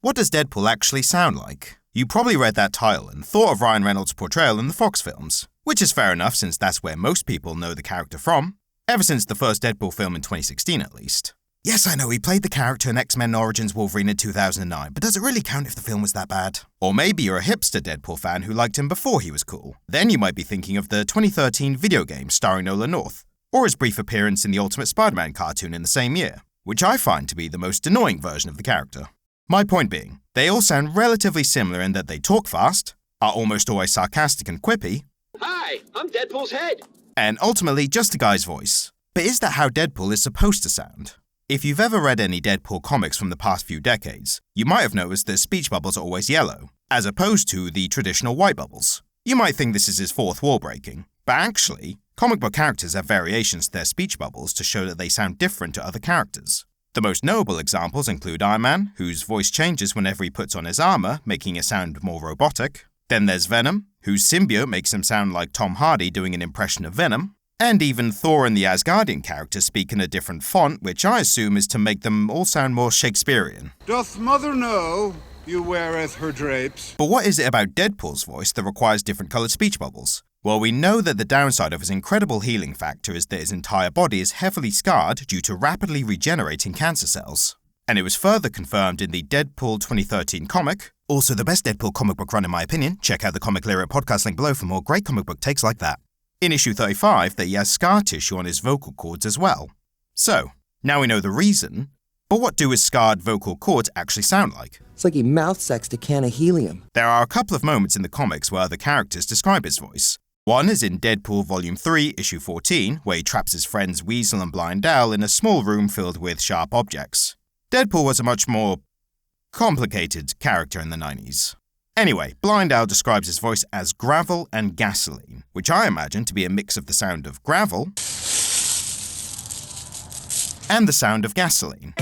What does Deadpool actually sound like? You probably read that title and thought of Ryan Reynolds' portrayal in the Fox films, which is fair enough since that's where most people know the character from, ever since the first Deadpool film in 2016 at least. Yes, I know he played the character in X-Men Origins Wolverine in 2009, but does it really count if the film was that bad? Or maybe you're a hipster Deadpool fan who liked him before he was cool. Then you might be thinking of the 2013 video game starring Nolan North, or his brief appearance in the Ultimate Spider-Man cartoon in the same year, which I find to be the most annoying version of the character. My point being, they all sound relatively similar in that they talk fast, are almost always sarcastic and quippy. Hi, I'm Deadpool's head. And ultimately just a guy's voice. But is that how Deadpool is supposed to sound? If you've ever read any Deadpool comics from the past few decades, you might have noticed that speech bubbles are always yellow, as opposed to the traditional white bubbles. You might think this is his fourth wall breaking, but actually, comic book characters have variations to their speech bubbles to show that they sound different to other characters. The most notable examples include Iron Man, whose voice changes whenever he puts on his armor, making it sound more robotic. Then there's Venom, whose symbiote makes him sound like Tom Hardy doing an impression of Venom. And even Thor and the Asgardian characters speak in a different font, which I assume is to make them all sound more Shakespearean. Doth mother know you weareth her drapes? But what is it about Deadpool's voice that requires different coloured speech bubbles? Well, we know that the downside of his incredible healing factor is that his entire body is heavily scarred due to rapidly regenerating cancer cells. And it was further confirmed in the Deadpool 2013 comic, also the best Deadpool comic book run in my opinion. Check out the Comic Literate Podcast link below for more great comic book takes like that. In issue 35, that he has scar tissue on his vocal cords as well. So, now we know the reason, but what do his scarred vocal cords actually sound like? It's like he mouth-sexed a can of helium. There are a couple of moments in the comics where other characters describe his voice. One is in Deadpool Volume 3, Issue 14, where he traps his friends Weasel and Blind Owl in a small room filled with sharp objects. Deadpool was a much more complicated character in the 90s. Anyway, Blind Owl describes his voice as gravel and gasoline, which I imagine to be a mix of the sound of gravel and the sound of gasoline.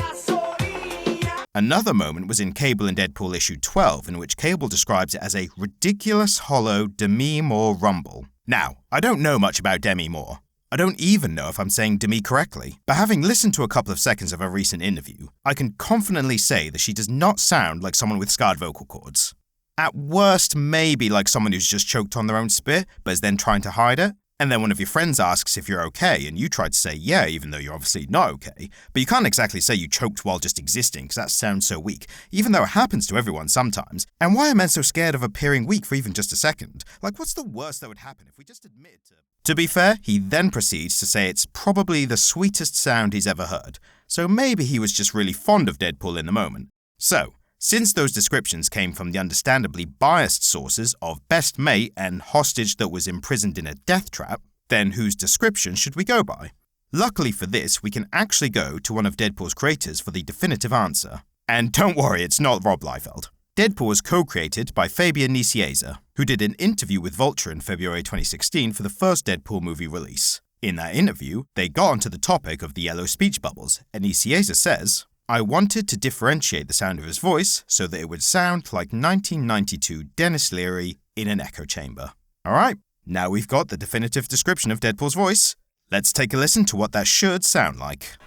Another moment was in Cable in Deadpool issue 12, in which Cable describes it as a ridiculous, hollow Demi Moore rumble. Now, I don't know much about Demi Moore. I don't even know if I'm saying Demi correctly, but having listened to a couple of seconds of a recent interview, I can confidently say that she does not sound like someone with scarred vocal cords. At worst, maybe like someone who's just choked on their own spit, but is then trying to hide it. And then one of your friends asks if you're okay, and you try to say yeah, even though you're obviously not okay. But you can't exactly say you choked while just existing, because that sounds so weak, even though it happens to everyone sometimes. And why are men so scared of appearing weak for even just a second? Like, what's the worst that would happen if we just admitted to... To be fair, he then proceeds to say it's probably the sweetest sound he's ever heard. So maybe he was just really fond of Deadpool in the moment. So, since those descriptions came from the understandably biased sources of best mate and hostage that was imprisoned in a death trap, then whose description should we go by? Luckily for this, we can actually go to one of Deadpool's creators for the definitive answer. And don't worry, it's not Rob Liefeld. Deadpool was co-created by Fabian Nicieza, who did an interview with Vulture in February 2016 for the first Deadpool movie release. In that interview, they got onto the topic of the yellow speech bubbles, and Nicieza says, "I wanted to differentiate the sound of his voice so that it would sound like 1992 Denis Leary in an echo chamber." Alright, now we've got the definitive description of Deadpool's voice. Let's take a listen to what that should sound like.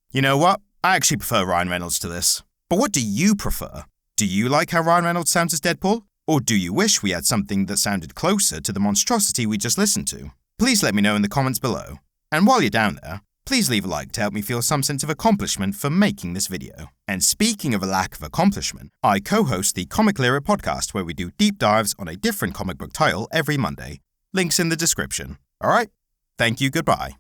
You know what? I actually prefer Ryan Reynolds to this. But what do you prefer? Do you like how Ryan Reynolds sounds as Deadpool? Or do you wish we had something that sounded closer to the monstrosity we just listened to? Please let me know in the comments below. And while you're down there, please leave a like to help me feel some sense of accomplishment for making this video. And speaking of a lack of accomplishment, I co-host the Comic Literate Podcast where we do deep dives on a different comic book title every Monday. Links in the description. Alright? Thank you, goodbye.